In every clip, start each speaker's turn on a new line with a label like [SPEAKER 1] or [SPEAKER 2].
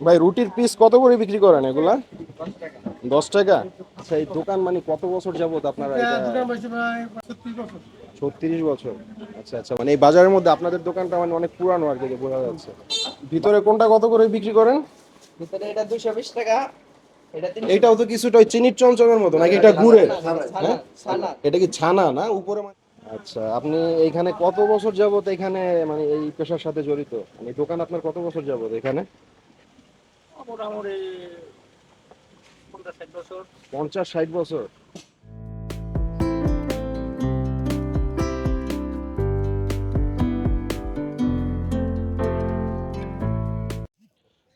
[SPEAKER 1] ভাই রুটির পিস কত করে বিক্রি করেন এগুলা? 10 টাকা। আচ্ছা, এই দোকান মানে কত বছর যাবত আপনারা এটা? 36 বছর। আচ্ছা আচ্ছা, মানে এই বাজারের মধ্যে আপনাদের দোকানটা মানে অনেক পুরানো আর কি, বোঝা যাচ্ছে। ভিতরে কোনটা কত করে বিক্রি করেন?
[SPEAKER 2] ভিতরে এটা 220 টাকা, এটা 300।
[SPEAKER 1] এইটাও তো কিছুটা ওই চিনির চমচমের মতো, নাকি এটা গুড়ের?
[SPEAKER 2] ছানা
[SPEAKER 1] হ্যাঁ,
[SPEAKER 2] ছানা।
[SPEAKER 1] এটা কি ছানা না উপরে আচ্ছা, আপনি এইখানে কত বছর যাবত এখানে মানে এই পেশার সাথে জড়িত? মানে দোকান আপনার কত বছর যাবত এখানে?
[SPEAKER 3] মোটামুটি 50-60 বছর।
[SPEAKER 1] 50-60 বছর।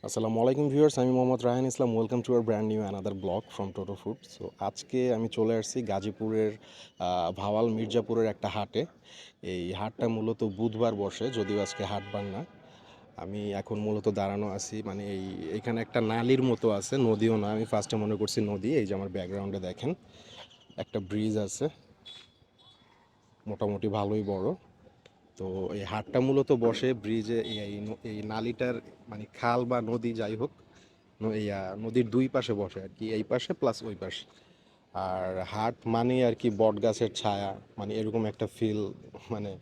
[SPEAKER 1] আসসালামু আলাইকুম ভিউয়ার্স, আমি Mohammad Raihan Islam. Welcome to our brand new another blog from Toto food. So আজকে আমি চলে আসছি গাজীপুরের ভাওয়াল মির্জাপুরের একটা হাটে। এই হাটটা মূলত বুধবার বসে, যদিও আজকে হাটবার না। আমি এখন মূলত দাঁড়ানো আছি মানে এইখানে একটা নালির মতো আছে, নদীও না, আমি ফার্স্টে মনে করছি নদী। এই যে আমার ব্যাকগ্রাউন্ডে দেখেন একটা ব্রিজ আছে, মোটামুটি ভালোই বড়। তো এই হাটটা মূলত বসে ব্রিজে, এই নালিটার মানে খাল বা নদী যাই হোক, নদীর দুই পাশে বসে আর কি, এই পাশে প্লাস ওই পাশে। আর হাট মানে আর কি বট গাছের ছায়া, মানে এরকম একটা ফিল। মানে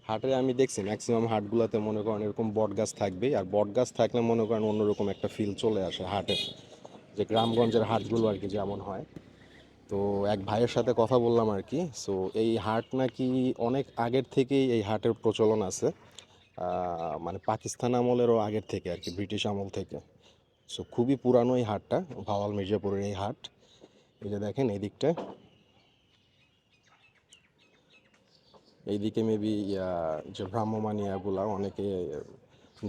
[SPEAKER 1] হাটে আমি দেখছি ম্যাক্সিমাম হাটগুলোতে মনে করেন এরকম বট গাছ থাকবেই, আর বট গাছ থাকলে মনে করেন অন্যরকম একটা ফিল চলে আসে হাটের, যে গ্রামগঞ্জের হাটগুলো আর কি যেমন হয়। তো এক ভাইয়ের সাথে কথা বললাম আর কি। সো এই হাট নাকি অনেক আগের থেকেই এই হাটের প্রচলন আছে, মানে পাকিস্তান আমলেরও আগের থেকে আর কি, ব্রিটিশ আমল থেকে। সো খুবই পুরানো এই হাটটা, ভাওয়াল মির্জাপুরের এই হাট। এই যে দেখেন এই দিকটা, এইদিকে মেবি যে ভ্রাম্যমাণ ইয়াগুলা অনেকে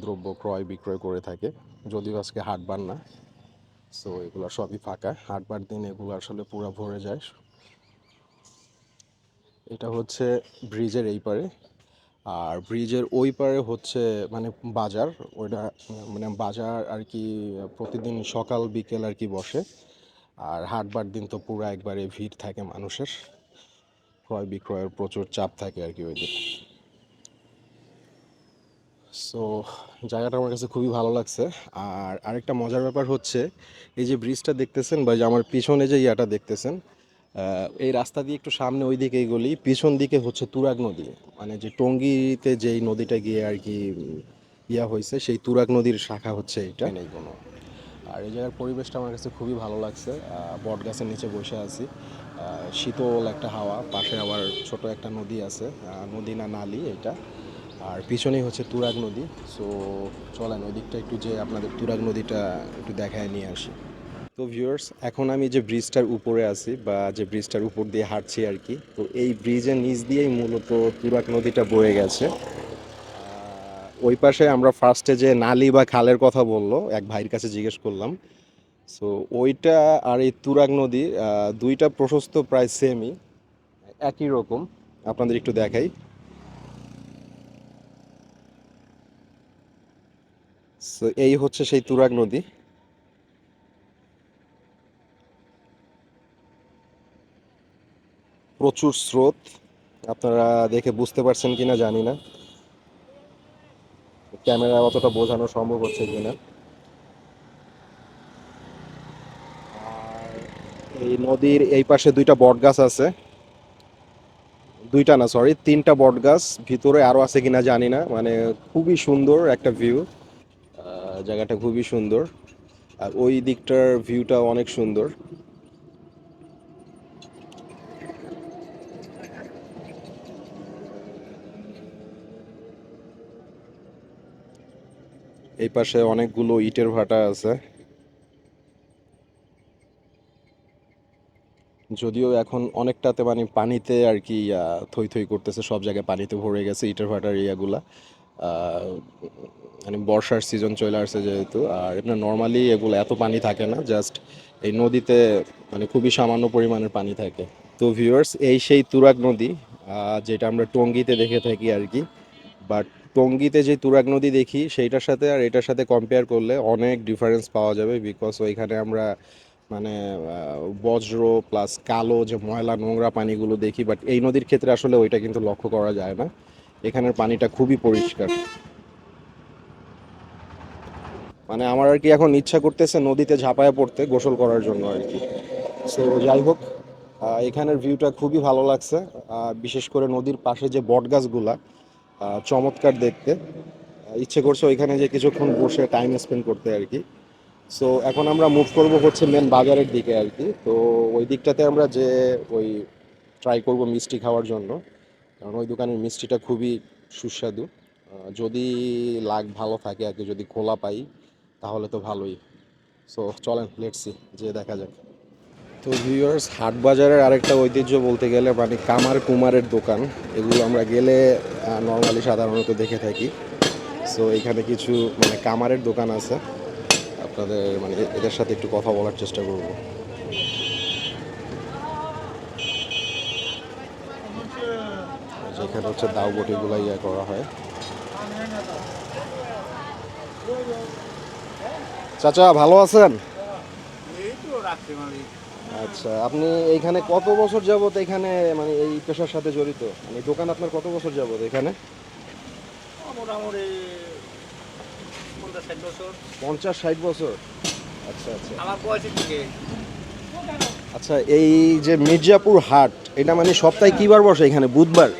[SPEAKER 1] দ্রব্য ক্রয় বিক্রয় করে থাকে, যদিও আজকে হাটবার না। সো এগুলো সবই ফাঁকা, হাটবার দিন এগুলো আসলে পুরো ভরে যায়। এটা হচ্ছে ব্রিজের এই পারে, আর ব্রিজের ওই পারে হচ্ছে মানে বাজার। ওইটা মানে বাজার আর কি প্রতিদিন সকাল বিকেল আর কি বসে। আর হাটবার দিন তো পুরো একবারে ভিড় থাকে মানুষের, ক্রয় বিক্রয়ের প্রচুর চাপ থাকে আর কি ওই দিন। সো জায়গাটা আমার কাছে খুবই ভালো লাগছে। আর আরেকটা মজার ব্যাপার হচ্ছে, এই যে ব্রিজটা দেখতেছেন বা যে আমার পিছনে যে ইয়াটা দেখতেছেন, এই রাস্তা দিয়ে একটু সামনে ওই দিকে গলি, পিছন দিকে হচ্ছে তুরাগ নদী। মানে যে টঙ্গীতে যেই নদীটা গিয়ে আর কি ইয়া হয়েছে, সেই তুরাগ নদীর শাখা হচ্ছে এইটা নেই কোনো। আর এই জায়গার পরিবেশটা আমার কাছে খুবই ভালো লাগছে। বট গাছের নিচে বসে আছি, শীতল একটা হাওয়া, পাশে আবার ছোট একটা নদী আছে, নদী না নালি এটা। আর পিছনেই হচ্ছে তুরাগ নদী। সো চলেন ওই দিকটা একটু, যে আপনাদের তুরাগ নদীটা একটু দেখায় নিয়ে আসি। তো ভিউয়ার্স, এখন আমি যে ব্রিজটার উপরে আছি বা যে ব্রিজটার উপর দিয়ে হাঁটছি আর কি, তো এই ব্রিজের নিচ দিয়েই মূলত তুরাগ নদীটা বয়ে গেছে। ওই পাশে আমরা ফার্স্টে যে নালি বা খালের কথা বললো এক ভাইয়ের কাছে জিজ্ঞেস করলাম। সো ওইটা আর এই তুরাগ নদী দুইটা প্রশস্ত প্রায় সেমই, একই রকম। আপনাদের একটু দেখাই। সো এই হচ্ছে সেই তুরাগ নদী। প্রচুর স্রোত, আপনারা দেখে বুঝতে পারছেন কিনা জানি না, ক্যামেরা অতটা বোঝানো সম্ভব হচ্ছে কিনা। আর এই নদীর এই পাশে দুইটা বট গাছ আছে, দুইটা না সরি তিনটা বট গাছ, ভিতরে আরো আছে কিনা জানি না। মানে খুবই সুন্দর একটা ভিউ, জায়গাটা খুবই সুন্দর। আর ওই দিকটার ভিউটা অনেক সুন্দর। এই পাশে অনেকগুলো ইটের ভাটা আছে, যদিও এখন অনেকটাতে মানে পানিতে আর কি থই থই করতেছে, সব জায়গায় পানিতে ভরে গেছে ইটের ভাটার ইয়াগুলা। আহ, মানে বর্ষার সিজন চলে আসছে যেহেতু, আর এমনি নর্মালি এগুলো এত পানি থাকে না, জাস্ট এই নদীতে মানে খুবই সামান্য পরিমাণের পানি থাকে। তো ভিউয়ার্স, এই সেই তুরাগ নদী, যেটা আমরা টঙ্গীতে দেখে থাকি আর কি। বাট টঙ্গীতে যে তুরাগ নদী দেখি সেইটার সাথে আর এটার সাথে কম্পেয়ার করলে অনেক ডিফারেন্স পাওয়া যাবে, বিকজ ওইখানে আমরা মানে বজ্র প্লাস কালো যে ময়লা নোংরা পানিগুলো দেখি, বাট এই নদীর ক্ষেত্রে আসলে ওইটা কিন্তু লক্ষ্য করা যায় না। এখানের পানিটা খুবই পরিষ্কার। মানে আমার আর কি এখন ইচ্ছা করতেছে নদীতে ঝাঁপায় পড়তে গোসল করার জন্য আর কি। সো যাই হোক, এখানের ভিউটা খুবই ভালো লাগছে। বিশেষ করে নদীর পাশে যে বট গাছগুলা চমৎকার দেখতে। ইচ্ছে করছে ওইখানে যে কিছুক্ষণ বসে টাইম স্পেন্ড করতে আর কি। সো এখন আমরা মুভ করব হচ্ছে মেন বাজারের দিকে আর কি। তো ওই দিকটাতে আমরা যে ওই ট্রাই করব মিষ্টি খাওয়ার জন্য, কারণ ওই দোকানের মিষ্টিটা খুবই সুস্বাদু। যদি লাক ভালো থাকে আর কি, যদি খোলা পাই তাহলে তো ভালোই। সো চলেন, লেটস সি, যে দেখা যাক। তো ভিউয়ার্স, হাট বাজারের আরেকটা ঐতিহ্য বলতে গেলে মানে কামার কুমারের দোকান। এগুলো আমরা গেলে নর্মালি সাধারণত দেখে থাকি। সো এখানে কিছু মানে কামারের দোকান আছে, আপনাদের মানে এদের সাথে একটু কথা বলার চেষ্টা করব। যেখানে হচ্ছে দাও বটিগুলো ইয়ে করা হয়। চাচা ভালো আছেন?
[SPEAKER 3] এই তো রাখছে মানে
[SPEAKER 1] আচ্ছা, আপনি এইখানে কত বছর যাবত এখানে মানে এই পেশার সাথে জড়িত? মানে এই দোকান আপনার কত বছর যাবত এখানে?
[SPEAKER 3] মোটামুটি 50-60 বছর
[SPEAKER 1] 50-60 বছর। আচ্ছা আচ্ছা।
[SPEAKER 3] আমার বয়সের থেকে।
[SPEAKER 1] আচ্ছা, এই যে মির্জাপুর হাট, এটা মানে সপ্তাহে কিবার বসে এখানে? বুধবার।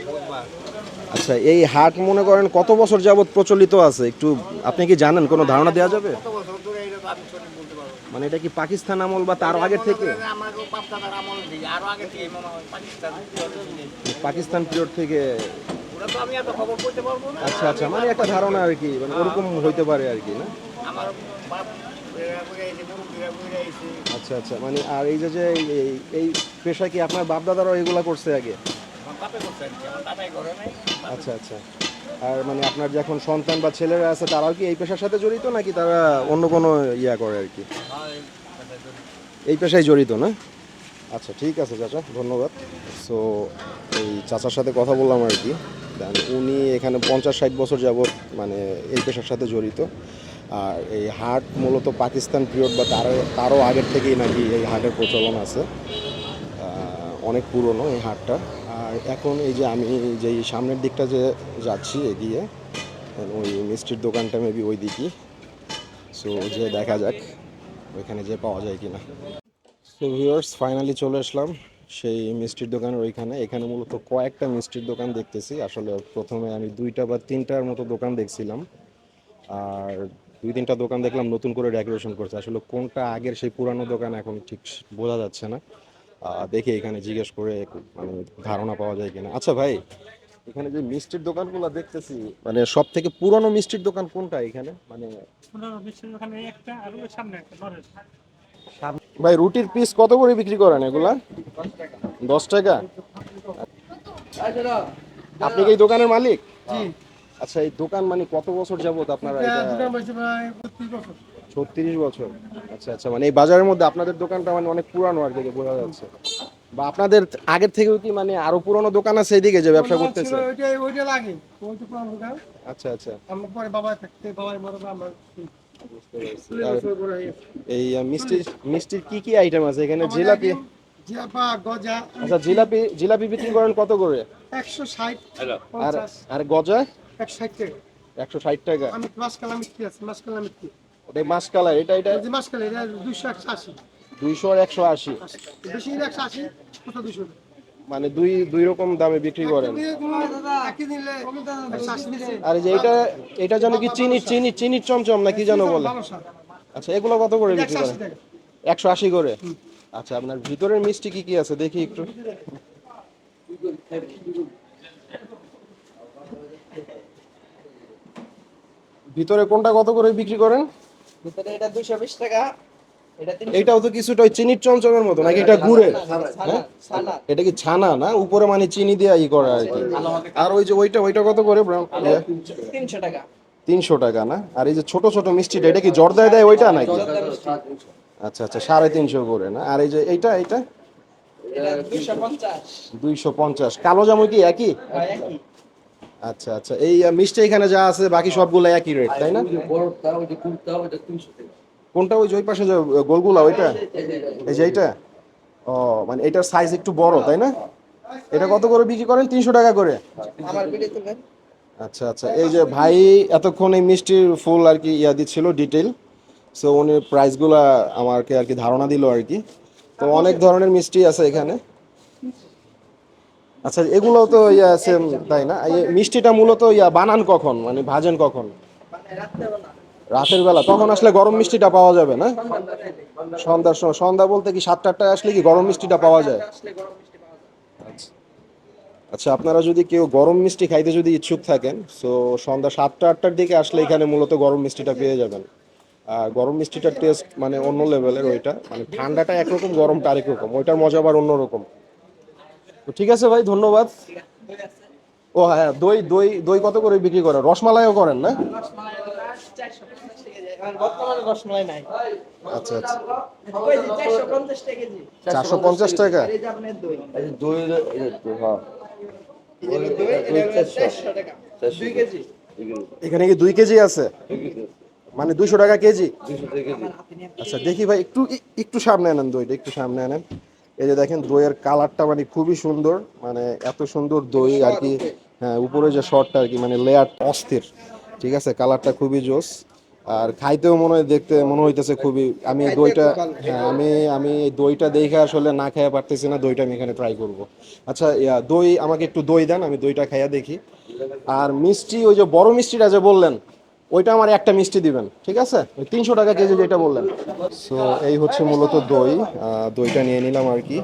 [SPEAKER 1] আচ্ছা, এই হাট মনে করেন কত বছর যাবত প্রচলিত আছে একটু আপনি কি জানেন? কোনো ধারণা দেওয়া যাবে?
[SPEAKER 3] কত বছর ধরে এটা তো আমি সঠিক বলতে পারবো না।
[SPEAKER 1] মানে এটা কি পাকিস্তান আমল বা তারও আগের
[SPEAKER 3] মনে
[SPEAKER 1] থেকে?
[SPEAKER 3] করেন যে আমার বাপ দাদার আমল থেকে আরো আগে থেকে মনে হয় পাকিস্তান
[SPEAKER 1] পাকিস্তান পিরিয়ড থেকে?
[SPEAKER 3] ওরা তো আমি এত খবর করতে পারবো না।
[SPEAKER 1] আচ্ছা আচ্ছা, মানে একটা ধারণা আর কি, মানে ওরকম হইতে পারে আর কি, না?
[SPEAKER 3] আমার বাপ এরা বইরা এসে মুরব্বীরা বইরা এসে
[SPEAKER 1] আচ্ছা আচ্ছা, মানে আর এই যে যে এই পেশা কি আপনার বাপ দাদারাও এগুলা করছে আগে?
[SPEAKER 3] আমার বাপে করছে আর কি, আমার দাদাই করে নাই।
[SPEAKER 1] আচ্ছা আচ্ছা। আর মানে আপনার যে এখন সন্তান বা ছেলেরা আছে তারাও কি এই পেশার সাথে জড়িত, নাকি তারা অন্য কোনো ইয়া করে আর কি?
[SPEAKER 3] হয়,
[SPEAKER 1] এই পেশায় জড়িত, না? আচ্ছা ঠিক আছে চাচা, ধন্যবাদ। সো এই চাচার সাথে কথা বললাম আর কি। দেন উনি এখানে 50-60 বছর যাবত মানে এই পেশার সাথে জড়িত। আর এই হাট মূলত পাকিস্তান পিরিয়ড বা তারও আগের থেকেই নাকি এই হাটের প্রচলন আছে। অনেক পুরনো এই হাটটা। আর এখন এই যে আমি যেই সামনের দিকটা যে যাচ্ছি এগিয়ে, ওই মিষ্টির দোকানটা মেবি ওই দিকই। সো যে দেখা যাক ওইখানে যে পাওয়া যায় কিনা। সো ভিউয়ার্স, ফাইনালি চলে আসলাম সেই মিষ্টির দোকানের ওইখানে। এখানে মূলত কয়েকটা মিষ্টির দোকান দেখতেছি। আসলে প্রথমে আমি 2টা বা 3টার মতো দোকান দেখছিলাম, আর 2-3টা দোকান দেখলাম নতুন করে ডেকোরেশন করছে। আসলে কোনটা আগের সেই পুরানো দোকান এখন ঠিক বোঝা যাচ্ছে না। দেখি এখানে জিজ্ঞেস করে মানে ধারণা পাওয়া যায় কিনা। আচ্ছা ভাই, এখানে যে মিষ্টির দোকানগুলো দেখতেছি, মানে সব থেকে পুরনো মিষ্টির দোকান কোনটা এখানে? মানে
[SPEAKER 3] একটা আর ওই সামনে একটা নরেশ।
[SPEAKER 1] ভাই, রুটির পিস কত করে বিক্রি করেন এগুলা? 10 টাকা। আপনি কি এই দোকানের মালিক?
[SPEAKER 2] জি।
[SPEAKER 1] আচ্ছা, এই দোকান মানে কত বছর যাবত আপনারা এটা?
[SPEAKER 2] দোকান বসে প্রায় 32 বছর।
[SPEAKER 1] 36 বছর। আচ্ছা আচ্ছা, মানে এই বাজারের মধ্যে আপনাদের দোকানটা মানে অনেক পুরানো আর কি, বোঝা যাচ্ছে। বা আপনাদের আগের থেকেও কি মানে আরো পুরনো দোকান আছে এইদিকে যে ব্যবসা করতেছে?
[SPEAKER 2] ওইটা লাগে, ওইটা পুরান দোকান।
[SPEAKER 1] আচ্ছা আচ্ছা,
[SPEAKER 2] আমার পরে বাবা থাকতে, বাবার মরে আমার
[SPEAKER 1] বুঝতে পারছি। আর এই মিষ্টির কি কি আইটেম আছে এখানে?
[SPEAKER 2] আমাদের
[SPEAKER 1] জিলাপি?
[SPEAKER 2] একদম জিলাপা, গজা।
[SPEAKER 1] আচ্ছা, জিলাপি বিক্রি করেন কত করে?
[SPEAKER 2] 160,
[SPEAKER 1] আর
[SPEAKER 2] 50,
[SPEAKER 1] আর গজা?
[SPEAKER 2] 160 টাকা।
[SPEAKER 1] 160 টাকা।
[SPEAKER 2] আমি মাসকালা মিষ্টি আছে, মাসকালা মিষ্টি।
[SPEAKER 1] ওটা মাছ কালার, এটা
[SPEAKER 2] এই যে মাসকালা, এটা 280।
[SPEAKER 1] 200 আর 180।
[SPEAKER 2] বেশি 180, কত 200?
[SPEAKER 1] মানে দুই দুই রকম দামে বিক্রি করেন।
[SPEAKER 2] একই নিলে 180 নিচে।
[SPEAKER 1] আর এই যে এটা জানো কি চিনির চমচম না কি জানো বলে?
[SPEAKER 2] ভালো স্বাদ।
[SPEAKER 1] আচ্ছা, এগুলো কত করে
[SPEAKER 2] এটা
[SPEAKER 1] বিক্রি করেন?
[SPEAKER 2] 180 টাকা।
[SPEAKER 1] 180 করে। আচ্ছা, আপনার ভিতরের মিষ্টি কি কি আছে দেখি একটু। ভিতরে কোনটা কত করে বিক্রি করেন?
[SPEAKER 2] ভিতরে এটা 220 টাকা, এটা 300।
[SPEAKER 1] এটাও তো কিছুটা ওই চিনির চমচমের মতো, নাকি এটা গুড়ের?
[SPEAKER 2] ছানা, ছানা।
[SPEAKER 1] এটা কি ছানা না উপরে মানে চিনি দিয়ে ই করে আর কি? আর ওই যে ওইটা কত করে?
[SPEAKER 2] 300 টাকা।
[SPEAKER 1] 300 টাকা না? আর এই যে ছোট ছোট মিষ্টিটা, এটা কি জর্দায় দেয় ওইটা নাকি?
[SPEAKER 2] জর্দা মিষ্টি।
[SPEAKER 1] আচ্ছা আচ্ছা, 350 করে না? আর এই যে এটা
[SPEAKER 2] এটা 250।
[SPEAKER 1] 250। কালো জামুই কি একই?
[SPEAKER 2] হয় একই।
[SPEAKER 1] আচ্ছা আচ্ছা, এই মিষ্টি এখানে যা আছে বাকি সবগুলো একই রেট, তাই না? কোনটা? ওই যে ওই পাশে যে গোলগুলা ওইটা? এই যে এইটা? ও, মানে এটার সাইজ একটু বড়, তাই না? এটা কত করে বিক্রি করেন? 300 টাকা করে।
[SPEAKER 2] আমার ভিডিও তুলবেন।
[SPEAKER 1] আচ্ছা আচ্ছা, এই যে ভাই এতক্ষণ এই মিষ্টির ফুল আর কি ইয়া দিচ্ছিল ডিটেল। সো উনি প্রাইসগুলো আমাকে আর কি ধারণা দিল আর কি। তো অনেক ধরনের মিষ্টি আছে এখানে। আচ্ছা এগুলো তো ইয়া আছে তাই না? এই মিষ্টিটা মূলত ইয়া বানান কখন, মানে ভাজেন কখন?
[SPEAKER 2] মানে রাত্রেবেলা
[SPEAKER 1] রাতের বেলা, তখন আসলে গরম মিষ্টিটা পাওয়া যাবে না?
[SPEAKER 2] সন্ধ্যার টাইমে
[SPEAKER 1] সন্ধ্যার সময়, সন্ধ্যা বলতে কি 7টা-8টায় আসলে কি গরম মিষ্টিটা পাওয়া যায়?
[SPEAKER 2] আসলে গরম মিষ্টি পাওয়া যায়।
[SPEAKER 1] আচ্ছা আচ্ছা, আপনারা যদি কেউ গরম মিষ্টি খাইতে যদি ইচ্ছুক থাকেন, সো সন্ধ্যা 7টা-8টার দিকে আসলে এখানে মূলত গরম মিষ্টিটা পেয়ে যাবেন। আর গরম মিষ্টিটার টেস্ট মানে অন্য লেভেলের। ওইটা মানে ঠান্ডাটা একরকম, গরমটা আরেক রকম, ওইটার মজা আবার অন্যরকম। তো ঠিক আছে ভাই, ধন্যবাদ।
[SPEAKER 2] ঠিক আছে, দই আছে।
[SPEAKER 1] ও হ্যাঁ, দই দই দই কত করে বিক্রি করেন? রসমালাইও করেন না?
[SPEAKER 2] রসমালাই ওটা 450 টাকা কেজি। এখন বর্তমানে রসমালাই নাই।
[SPEAKER 1] আচ্ছা আচ্ছা,
[SPEAKER 2] ওই যে 450 টাকা কেজি।
[SPEAKER 1] 450 টাকা।
[SPEAKER 2] আর এই যে আপনার দই।
[SPEAKER 3] এই দই এটা তো হ্যাঁ
[SPEAKER 2] এই যে দই, এটা হলো 400 টাকা। 2 কেজি।
[SPEAKER 1] এখানে কি 2 কেজি আছে? মানে 200 টাকা কেজি?
[SPEAKER 3] 200 টাকা কেজি।
[SPEAKER 2] আমার হাতে নিয়ে
[SPEAKER 1] আচ্ছা দেখি ভাই, একটু একটু সামনে আনেন দইটা, একটু সামনে আনেন। এই যে দেখেন দইয়ের কালারটা মানে খুবই সুন্দর, মানে এত সুন্দর দই আর কি। হ্যাঁ, উপরে যে শর্টটা আর কি, মানে লেয়ার অস্থির। ঠিক আছে, কালারটা খুবই জোস। আর খাইতেও মনে হয়, দেখতে মনে হইতেছে খুবই। আমি এই
[SPEAKER 2] খাইতে
[SPEAKER 1] দইটা,
[SPEAKER 2] খুব ভালো।
[SPEAKER 1] হ্যাঁ আমি এই দইটা দেখে আসলে না খাইয়া পারতেছি না, দইটা আমি এখানে ট্রাই করব। আচ্ছা দই আমাকে একটু দই দেন, আমি দইটা খাইয়া দেখি। আর মিষ্টি, ওই যে বড় মিষ্টিটা যে বললেন, ওইটা আমার একটা মিষ্টি দিবেন, ঠিক আছে? ওই 300 টাকা কেজি যেটা বললেন। সো এই হচ্ছে মূলত দই। দইটা নিয়ে নিলাম আর কি।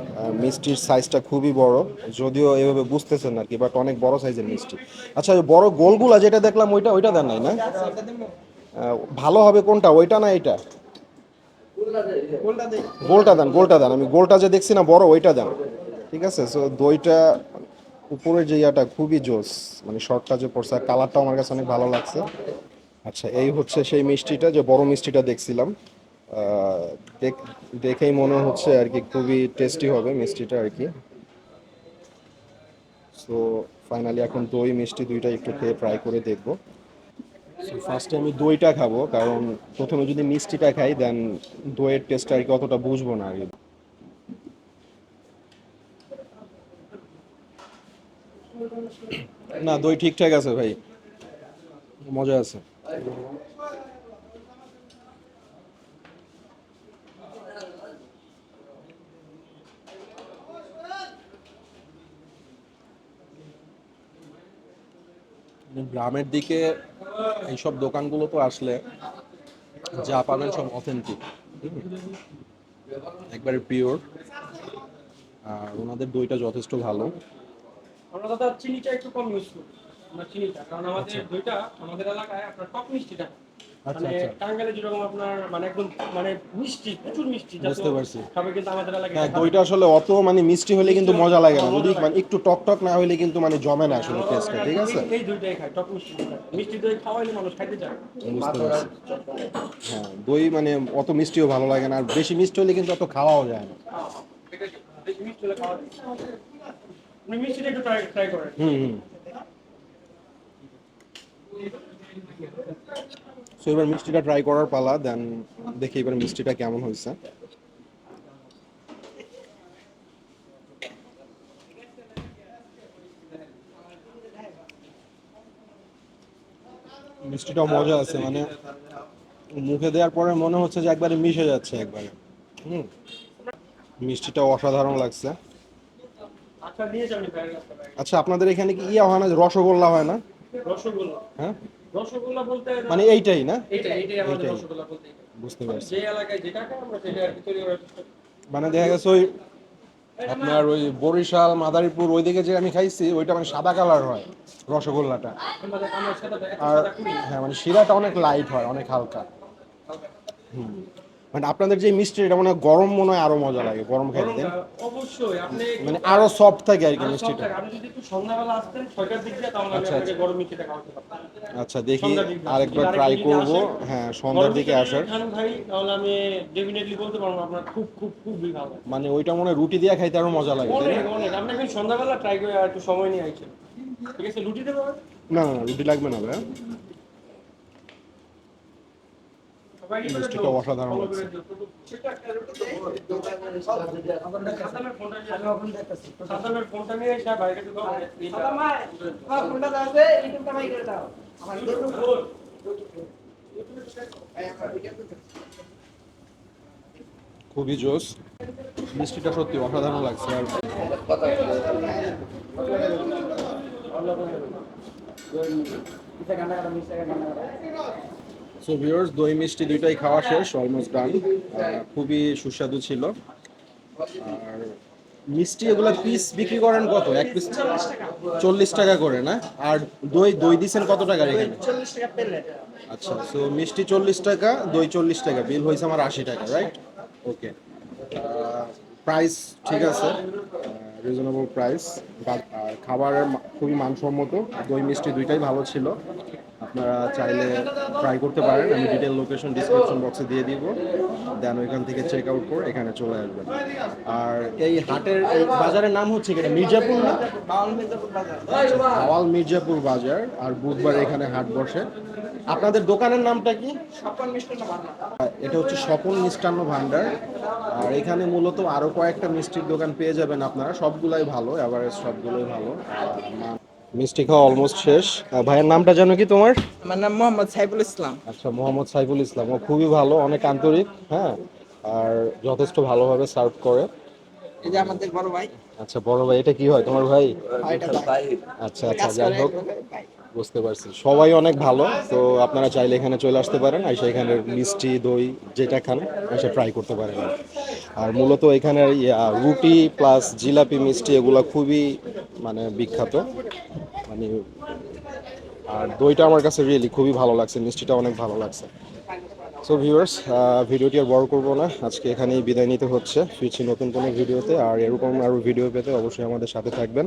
[SPEAKER 1] মিষ্টির সাইজটা খুবই বড়, যদিও এভাবে বুঝতেছেন আর কি, বাট অনেক বড় সাইজের মিষ্টি। আচ্ছা ওই বড় গোলগুলা যেটা দেখলাম, ওইটা ওইটা দেন নাই না?
[SPEAKER 2] আছে, ওটা দিমু।
[SPEAKER 1] ভালো হবে কোনটা, ওইটা না এটা?
[SPEAKER 2] গোলটা দেই।
[SPEAKER 1] গোলটা দেন, গোলটা দেন। আমি গোলটা যে দেখছি না বড়, ওইটা দেন। ঠিক আছে, সো দইটা উপরের যে ইয়াটা খুবই জোস, মানে শর্টটা যে পড়ছে, কালারটা আমার কাছে অনেক ভালো লাগছে। আচ্ছা এই হচ্ছে সেই মিষ্টিটা, যে বড় মিষ্টিটা দেখছিলাম। আহ, দেখেই মনে হচ্ছে আর কি খুবই টেস্টি হবে মিষ্টিটা আর কি। সো ফাইনালি এখন দই মিষ্টি দুইটা একটু খেয়ে ট্রাই করে দেখবো। সো ফার্স্টে আমি দইটা খাবো, কারণ প্রথমে যদি মিষ্টিটা খাই দেন দইয়ের টেস্টটা আর কি অতটা বুঝবো না আর কি। না, দই ঠিকঠাক আছে ভাই, মজা আছে। গ্রামের দিকে এইসব দোকানগুলো তো আসলে যা পাবেন সব অথেন্টিক, একবারে পিওর। আর ওনাদের দইটা যথেষ্ট ভালো।
[SPEAKER 4] আমরা দাদা চিনিটা একটু কম ইউজ করি। আমরা চিনিটা, কারণ আমাদের দইটা আমাদের এলাকায় আপনার টক মিষ্টিটা
[SPEAKER 1] আচ্ছা
[SPEAKER 4] মানে
[SPEAKER 1] আচ্ছা,
[SPEAKER 4] টাঙ্গাইলে যেরকম আপনার মানে একদম মানে মিষ্টি, প্রচুর মিষ্টি, যাতে
[SPEAKER 1] বুঝতে পারছি।
[SPEAKER 4] সবাই কিন্তু আমাদের এলাকায়
[SPEAKER 1] হ্যাঁ,
[SPEAKER 4] এটা খাবে।
[SPEAKER 1] দইটা আসলে অত মানে মিষ্টি হলে কিন্তু মজা লাগে না, যদি
[SPEAKER 4] মজা লাগে।
[SPEAKER 1] মানে একটু টক টক না হলে কিন্তু মানে জমে না আসলে টেস্টটা, ঠিক আছে?
[SPEAKER 4] এই দুইটাই খাই, টক মিষ্টি দুইটা। মিষ্টি দই খাওয়াইলে মানুষ খাইতে চায়।
[SPEAKER 1] বুঝতে পারছি। হ্যাঁ, দই মানে অত মিষ্টিও ভালো লাগে না, আর বেশি মিষ্টি হলে কিন্তু অত খাওয়াও যায় না।
[SPEAKER 4] বেশি মিষ্টি হলে খাওয়া যায়। আপনি মিষ্টিটা একটু ট্রাই ট্রাই করেন।
[SPEAKER 1] হুম হুম। সো এবার মিষ্টিটা ট্রাই করার পালা, দেন দেখি এবার মিষ্টিটা কেমন হয়েছে। মিষ্টিটাও মজা আছে, মানে মুখে দেওয়ার পরে মনে হচ্ছে যে একবারে মিশে যাচ্ছে একবারে। হুম, মিষ্টিটা অসাধারণ লাগছে।
[SPEAKER 4] আচ্ছা নিয়ে যাবেন বাইরের রাস্তা বাইরে।
[SPEAKER 1] আচ্ছা আপনাদের এখানে কি ইয়া হয় না, যে রসগোল্লা হয় না?
[SPEAKER 4] রসগোল্লা,
[SPEAKER 1] হ্যাঁ,
[SPEAKER 4] রসগোল্লা বলতে
[SPEAKER 1] মানে এইটাই না?
[SPEAKER 4] এইটাই আমাদের
[SPEAKER 1] এইটাই,
[SPEAKER 4] রসগোল্লা বলতে।
[SPEAKER 1] বুঝতে
[SPEAKER 4] মানে
[SPEAKER 1] পারছি।
[SPEAKER 4] যে এলাকায় যেটা খায় আমরা সেটা আর কি তৈরি করার চেষ্টা করি।
[SPEAKER 1] মানে দেখা গেছে ওই আপনার ওই বরিশাল মাদারীপুর ওইদিকে যে আমি খাইছি, ওইটা মানে সাদা কালার হয় রসগোল্লাটা।
[SPEAKER 4] আমরা সাদাটা এত
[SPEAKER 1] আর
[SPEAKER 4] সাদা করি না।
[SPEAKER 1] হ্যাঁ, মানে শিরাটা অনেক লাইট হয়, অনেক হালকা। হুম, মানে আপনাদের যে মিষ্টি, এটা মনে হয় গরম, মনে হয় আরো মজা লাগে গরম খাইতে,
[SPEAKER 4] গরম
[SPEAKER 1] তাই না?
[SPEAKER 4] অবশ্যই আপনি
[SPEAKER 1] মানে আরো সফট থাকে আর কি
[SPEAKER 4] আরো সব
[SPEAKER 1] মিষ্টিটা।
[SPEAKER 4] থাকে। আপনি যদি একটু সন্ধ্যাবেলা আসতেন 6টার দিক দিয়ে, তাহলে আমি
[SPEAKER 1] আচ্ছা
[SPEAKER 4] আপনাকে
[SPEAKER 1] আচ্ছা
[SPEAKER 4] গরম মিষ্টিটা খাওয়াতে পারতাম।
[SPEAKER 1] আচ্ছা, দেখি
[SPEAKER 4] সন্ধ্যার দিক দিয়ে
[SPEAKER 1] আরেকবার
[SPEAKER 4] যদি
[SPEAKER 1] ট্রাই
[SPEAKER 4] আরেকদিন যদি
[SPEAKER 1] করব।
[SPEAKER 4] আসেন,
[SPEAKER 1] হ্যাঁ, সন্ধ্যার
[SPEAKER 4] গরম
[SPEAKER 1] দিকে
[SPEAKER 4] মিষ্টি
[SPEAKER 1] আসার।
[SPEAKER 4] যদি খান ভাই, তাহলে আমি ডেফিনেটলি বলতে পারবো আপনার খুব খুব খুবই ভালো।
[SPEAKER 1] মানে ওইটা মনে হয় রুটি দিয়ে খাইতে আরো মজা লাগে, তাই
[SPEAKER 4] অনেক
[SPEAKER 1] না?
[SPEAKER 4] অনেক, আপনি এখন সন্ধ্যাবেলা ট্রাই করে আর একটু সময় নিয়ে আইছেন, ঠিক আছে? রুটি দেবো
[SPEAKER 1] না না না, রুটি লাগবে না ভাই।
[SPEAKER 4] সবাই কি করে
[SPEAKER 1] মিষ্টিটা
[SPEAKER 4] দেবো?
[SPEAKER 1] অসাধারণ
[SPEAKER 4] ফলো
[SPEAKER 1] লাগছে।
[SPEAKER 4] করে দিও। সেটা একটা রুটি দেই। সাদ্দামের ফোনটা নিয়ে সাদ্দামের ফোনটা নিয়ে এসে বাইরে থেকে দাও।
[SPEAKER 2] সাদা মাই, আমার ফোনটা দাও যে ইউটিউবটা বাই করে দাও। আমার
[SPEAKER 4] ইউটিউব খোল।
[SPEAKER 2] এই আমার ভিডিও করতে
[SPEAKER 1] খুবই জোস। মিষ্টিটা সত্যি অসাধারণ লাগছে। আর সো ভিউয়ার্স, দই মিষ্টি দুইটাই খাওয়া শেষ, অলমোস্ট ডান। খুবই সুস্বাদু ছিল। আর মিষ্টি এগুলা পিস বিক্রি করেন কত? এক পিস 40 টাকা করে না? আর দই দই দিছেন কত টাকা এখানে?
[SPEAKER 2] 40 টাকা প্লেট।
[SPEAKER 1] আচ্ছা, সো মিষ্টি 40 টাকা, দই 40 টাকা, বিল হয়েছে আমার 80 টাকা, রাইট? ওকে, প্রাইস ঠিক আছে, রিজনেবল প্রাইস। আর খাবারের খুবই মানসম্মত, দই মিষ্টি দুইটাই ভালো ছিল। আপনারা চাইলে ট্রাই করতে পারেন, আমি ডিটেল লোকেশন ডিসক্রিপশন বক্সে দিয়ে দিব, দেন ওইখান থেকে চেক আউট করে এখানে চলে আসবেন। আর এই হাটের এই বাজারের নাম হচ্ছে কি, এটা মির্জাপুর না?
[SPEAKER 2] বাউল মির্জাপুর বাজার।
[SPEAKER 1] ভাওয়াল মির্জাপুর বাজার, আর বুধবার এখানে হাট বসে। আপনাদের দোকানের নামটা কি?
[SPEAKER 2] স্বপন মিষ্টান্ন ভান্ডার।
[SPEAKER 1] এটা হচ্ছে স্বপন মিষ্টান্ন ভান্ডার। আর এখানে মূলত আরো কয়েকটা মিষ্টির দোকান পেয়ে যাবেন আপনারা, সবগুলাই ভালো, এভারেজ সবগুলোই ভালো। মিষ্টি খাওয়া অলমোস্ট শেষ। ভাইয়ের নামটা জানো কি তোমার?
[SPEAKER 2] আমার নাম মোহাম্মদ সাইফুল ইসলাম।
[SPEAKER 1] আচ্ছা, মোহাম্মদ সাইফুল ইসলাম। ও খুবই ভালো, অনেক আন্তরিক, হ্যাঁ, আর যথেষ্ট ভালোভাবে সার্ভ করে।
[SPEAKER 2] এই যে আমাদের বড় ভাই।
[SPEAKER 1] আচ্ছা, বড় ভাই, এটা কি হয় তোমার ভাই?
[SPEAKER 2] ভাইটা ভাই।
[SPEAKER 1] আচ্ছা আচ্ছা, যাই হোক, বুঝতে পারছি। সবাই অনেক ভালো। তো আপনারা চাইলে এখানে চলে আসতে পারেন, এসে এখানের মিষ্টি দই যেটা খান এসে ট্রাই করতে পারেন। আর মূলত এখানের রুটি প্লাস জিলাপি মিষ্টি এগুলো খুবই মানে বিখ্যাত, মানে। আর দইটা আমার কাছে রিয়েলি খুবই ভালো লাগছে, মিষ্টিটা অনেক ভালো লাগছে। সো ভিউয়ার্স, ভিডিওটি আর বড় করবো না, আজকে এখানেই বিদায় নিতে হচ্ছে। ফিরছি নতুন কোনো ভিডিওতে। আর এরকম আরও ভিডিও পেতে অবশ্যই আমাদের সাথে থাকবেন।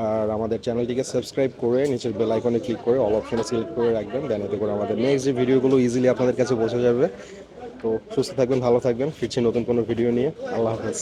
[SPEAKER 1] আর আমাদের চ্যানেলটিকে সাবস্ক্রাইব করে নিচের বেল আইকনে ক্লিক করে অল অপশনে সিলেক্ট করে রাখবেন, দেন এতে করে আমাদের নেক্সট যে ভিডিওগুলো ইজিলি আপনাদের কাছে পৌঁছে যাবে। তো সুস্থ থাকবেন, ভালো থাকবেন, ফিরছি নতুন কোনো ভিডিও নিয়ে। আল্লাহ হাফেজ।